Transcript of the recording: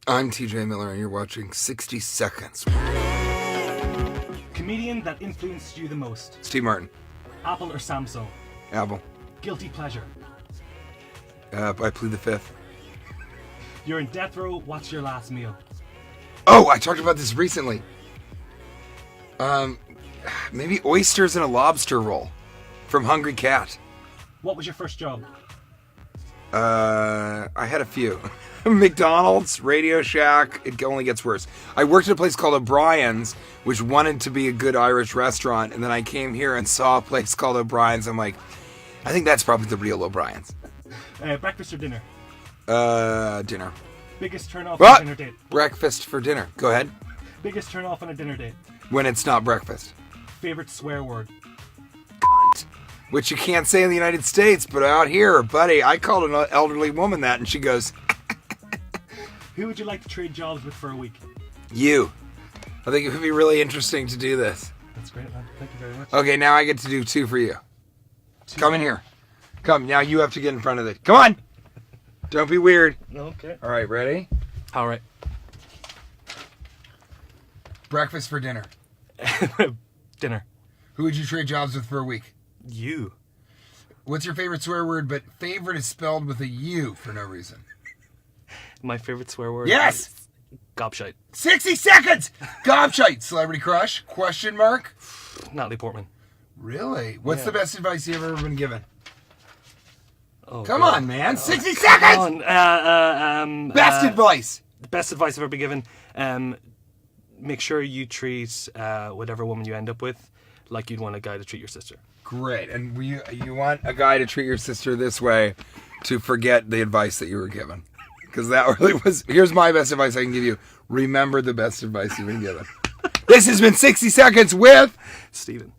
I'm TJ Miller, and you're watching 60 Seconds. Comedian that influenced you the most? Steve Martin. Apple or Samsung? Apple. Guilty pleasure? I plead the fifth. You're in death row, what's your last meal? Oh, I talked about this recently. Maybe oysters and a lobster roll from Hungry Cat. What was your first job? I had a few. McDonald's, Radio Shack, it only gets worse. I worked at a place called O'Brien's, which wanted to be a good Irish restaurant, and then I came here and saw a place called O'Brien's. I'm like, I think that's probably the real O'Brien's. Breakfast or dinner? Dinner. Biggest turn off on a dinner date? Breakfast for dinner. Go ahead. Biggest turn off on a dinner date? When it's not breakfast. Favorite swear word? Cunt. Which you can't say in the United States, but out here, buddy, I called an elderly woman that, and she goes, Who would you like to trade jobs with for a week? You. I think it would be really interesting to do this. That's great, man. Thank you very much. Okay, now I get to do two for you. Come in here. Come, now you have to get in front of it. Come on! Don't be weird. Okay. All right, ready? All right. Breakfast for dinner. Dinner. Who would you trade jobs with for a week? You. What's your favorite swear word, but favorite is spelled with a U for no reason? My favorite swear word? Yes! Is gobshite. 60 seconds! Gobshite. Celebrity crush? Question mark? Natalie Portman. Really? What's the best advice you've ever been given? Oh, Come God. on, man. 60 seconds! Best advice. The best advice I've ever been given. Make sure you treat whatever woman you end up with like you'd want a guy to treat your sister. Great. And you want a guy to treat your sister this way to forget the advice that you were given. Because that really was... Here's my best advice I can give you. Remember the best advice you've been given. This has been 60 Seconds with... Steven.